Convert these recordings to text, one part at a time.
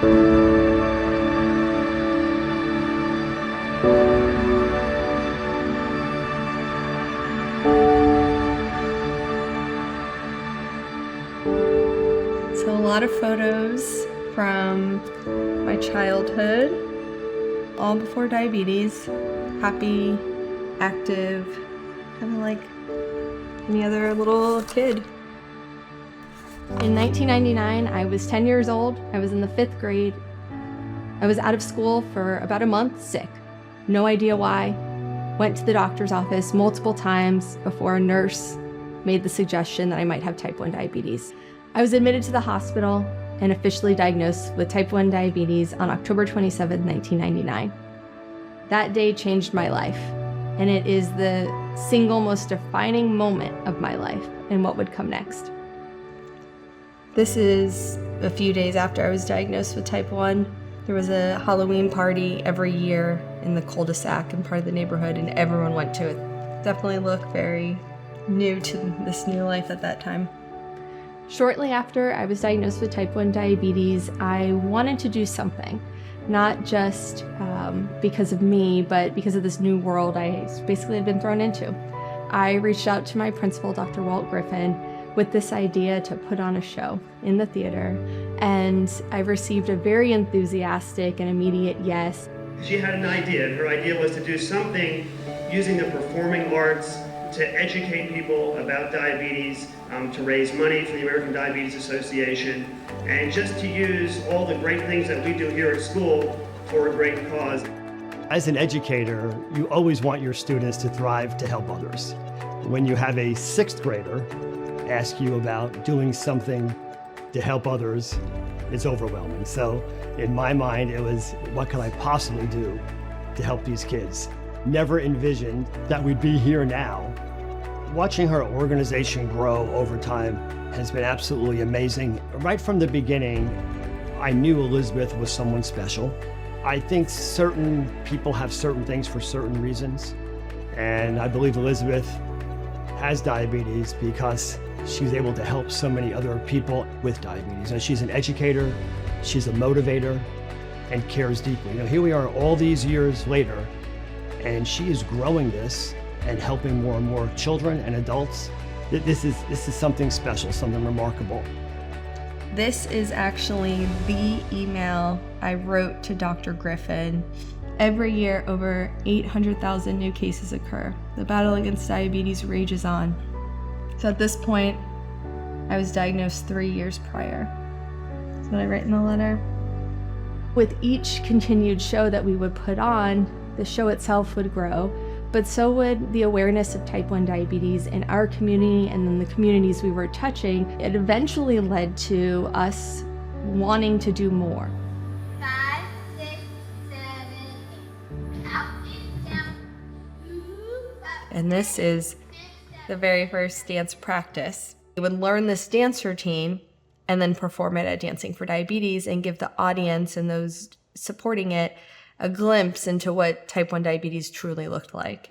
So a lot of photos from my childhood, all before diabetes, happy, active, kind of like any other little kid. In 1999, I was 10 years old. I was in the 5th grade. I was out of school for about a month, sick. No idea why. Went to the doctor's office multiple times before a nurse made the suggestion that I might have type 1 diabetes. I was admitted to the hospital and officially diagnosed with type 1 diabetes on October 27, 1999. That day changed my life, and it is the single most defining moment of my life and what would come next. This is a few days after I was diagnosed with type 1. There was a Halloween party every year in the cul-de-sac in part of the neighborhood, and everyone went to it. Definitely looked very new to this new life at that time. Shortly after I was diagnosed with type 1 diabetes, I wanted to do something, not just because of me, but because of this new world I basically had been thrown into. I reached out to my principal, Dr. Walt Griffin, with this idea to put on a show in the theater, and I received a very enthusiastic and immediate yes. She had an idea, and her idea was to do something using the performing arts to educate people about diabetes, to raise money for the American Diabetes Association, and just to use all the great things that we do here at school for a great cause. As an educator, you always want your students to thrive to help others. When you have a 6th grader ask you about doing something to help others, it's overwhelming. So in my mind, it was, what can I possibly do to help these kids? Never envisioned that we'd be here now. Watching her organization grow over time has been absolutely amazing. Right from the beginning, I knew Elizabeth was someone special. I think certain people have certain things for certain reasons, and I believe Elizabeth has diabetes because she's able to help so many other people with diabetes. And she's an educator, she's a motivator, and cares deeply. You know, here we are all these years later, and she is growing this and helping more and more children and adults. This is something special, something remarkable. This is actually the email I wrote to Dr. Griffin. Every year, over 800,000 new cases occur. The battle against diabetes rages on. So at this point, I was diagnosed 3 years prior. That's what I write in the letter. With each continued show that we would put on, the show itself would grow, but so would the awareness of type 1 diabetes in our community and in the communities we were touching. It eventually led to us wanting to do more. 5, 6, 7, 8. Out and down. And this is the very first dance practice. We would learn this dance routine and then perform it at Dancing for Diabetes and give the audience and those supporting it a glimpse into what type 1 diabetes truly looked like.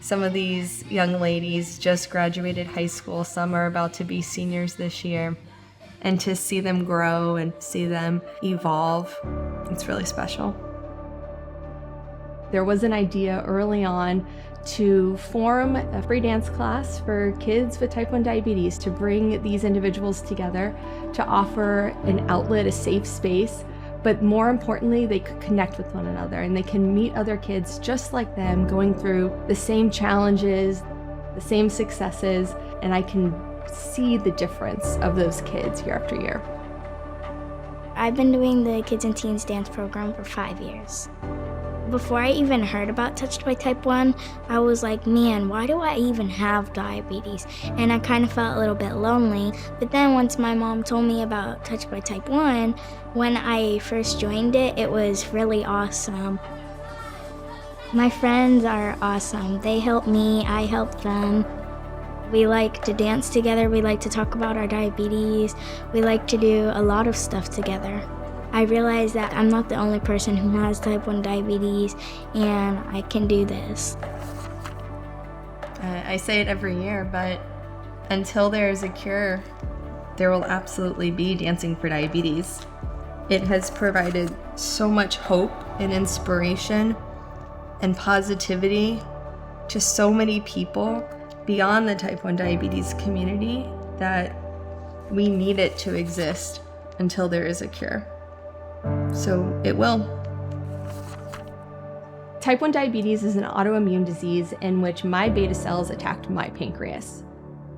Some of these young ladies just graduated high school. Some are about to be seniors this year. And to see them grow and see them evolve, it's really special. There was an idea early on to form a free dance class for kids with type 1 diabetes, to bring these individuals together, to offer an outlet, a safe space, but more importantly, they could connect with one another and they can meet other kids just like them, going through the same challenges, the same successes, and I can see the difference of those kids year after year. I've been doing the Kids and Teens dance program for 5 years. Before I even heard about Touched by Type 1, I was like, man, why do I even have diabetes? And I kind of felt a little bit lonely. But then once my mom told me about Touched by Type 1, when I first joined it, it was really awesome. My friends are awesome. They help me, I help them. We like to dance together, we like to talk about our diabetes, we like to do a lot of stuff together. I realized that I'm not the only person who has type 1 diabetes, and I can do this. I say it every year, but until there is a cure, there will absolutely be Dancing for Diabetes. It has provided so much hope and inspiration and positivity to so many people beyond the type 1 diabetes community that we need it to exist until there is a cure. So it will. Type 1 diabetes is an autoimmune disease in which my beta cells attacked my pancreas,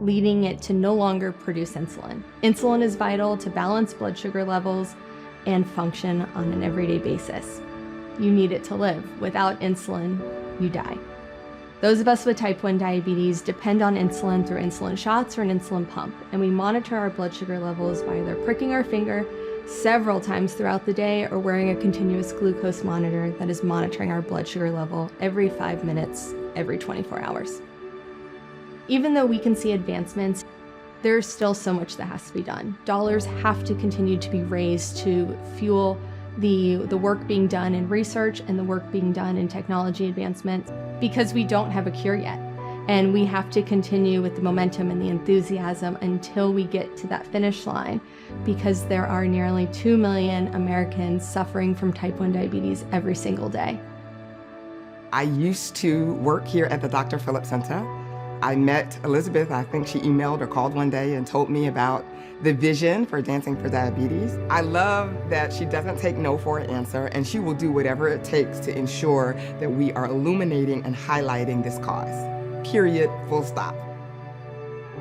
leading it to no longer produce insulin. Insulin is vital to balance blood sugar levels and function on an everyday basis. You need it to live. Without insulin, you die. Those of us with type 1 diabetes depend on insulin through insulin shots or an insulin pump, and we monitor our blood sugar levels by either pricking our finger several times throughout the day or wearing a continuous glucose monitor that is monitoring our blood sugar level every 5 minutes, every 24 hours. Even though we can see advancements, there's still so much that has to be done. Dollars have to continue to be raised to fuel the work being done in research and the work being done in technology advancements, because we don't have a cure yet. And we have to continue with the momentum and the enthusiasm until we get to that finish line, because there are nearly 2 million Americans suffering from type 1 diabetes every single day. I used to work here at the Dr. Phillips Center. I met Elizabeth, I think she emailed or called one day and told me about the vision for Dancing for Diabetes. I love that she doesn't take no for an answer, and she will do whatever it takes to ensure that we are illuminating and highlighting this cause. Period, full stop.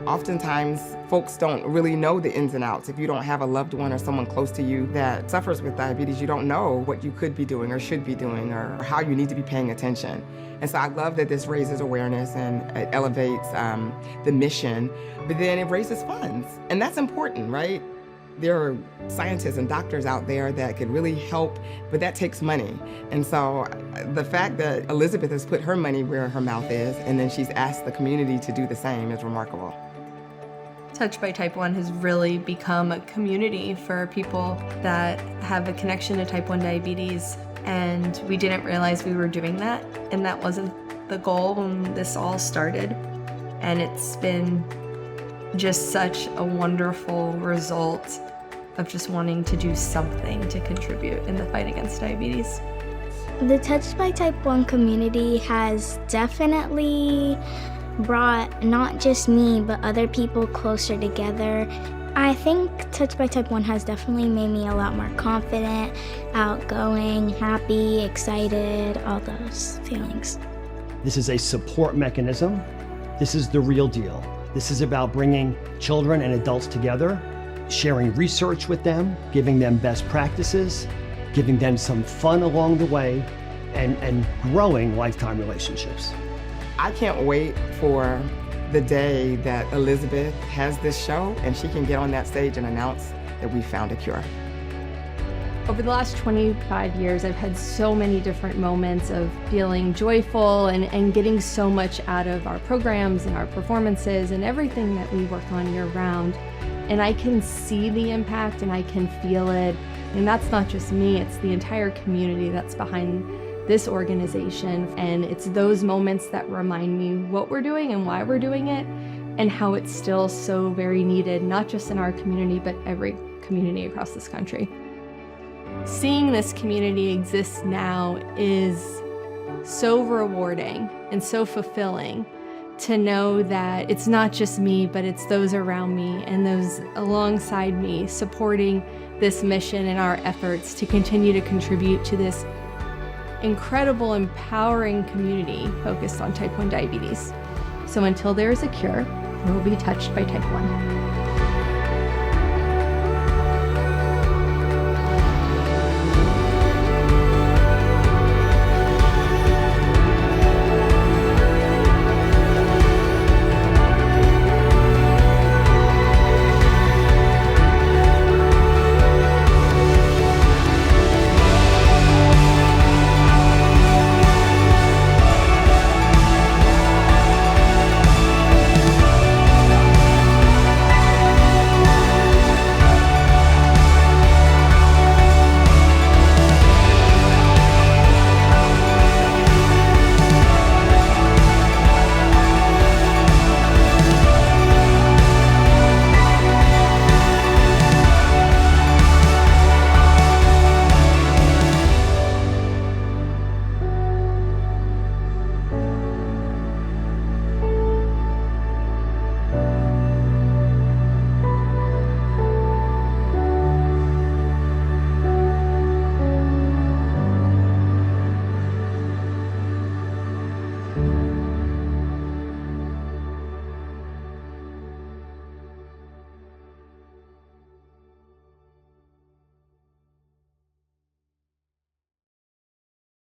Oftentimes, folks don't really know the ins and outs. If you don't have a loved one or someone close to you that suffers with diabetes, you don't know what you could be doing or should be doing or how you need to be paying attention. And so I love that this raises awareness and it elevates the mission, but then it raises funds. And that's important, right? There are scientists and doctors out there that could really help, but that takes money. And so the fact that Elizabeth has put her money where her mouth is, and then she's asked the community to do the same, is remarkable. Touched by Type 1 has really become a community for people that have a connection to type 1 diabetes, and we didn't realize we were doing that, and that wasn't the goal when this all started. And it's been just such a wonderful result of just wanting to do something to contribute in the fight against diabetes. The Touched by Type 1 community has definitely brought not just me, but other people closer together. I think Touched by Type 1 has definitely made me a lot more confident, outgoing, happy, excited, all those feelings. This is a support mechanism. This is the real deal. This is about bringing children and adults together, sharing research with them, giving them best practices, giving them some fun along the way, and growing lifetime relationships. I can't wait for the day that Elizabeth has this show and she can get on that stage and announce that we found a cure. Over the last 25 years, I've had so many different moments of feeling joyful and getting so much out of our programs and our performances and everything that we work on year-round. And I can see the impact and I can feel it. And that's not just me, it's the entire community that's behind this organization. And it's those moments that remind me what we're doing and why we're doing it and how it's still so very needed, not just in our community, but every community across this country. Seeing this community exist now is so rewarding and so fulfilling to know that it's not just me, but it's those around me and those alongside me supporting this mission and our efforts to continue to contribute to this incredible, empowering community focused on type 1 diabetes. So until there is a cure, we will be touched by type 1.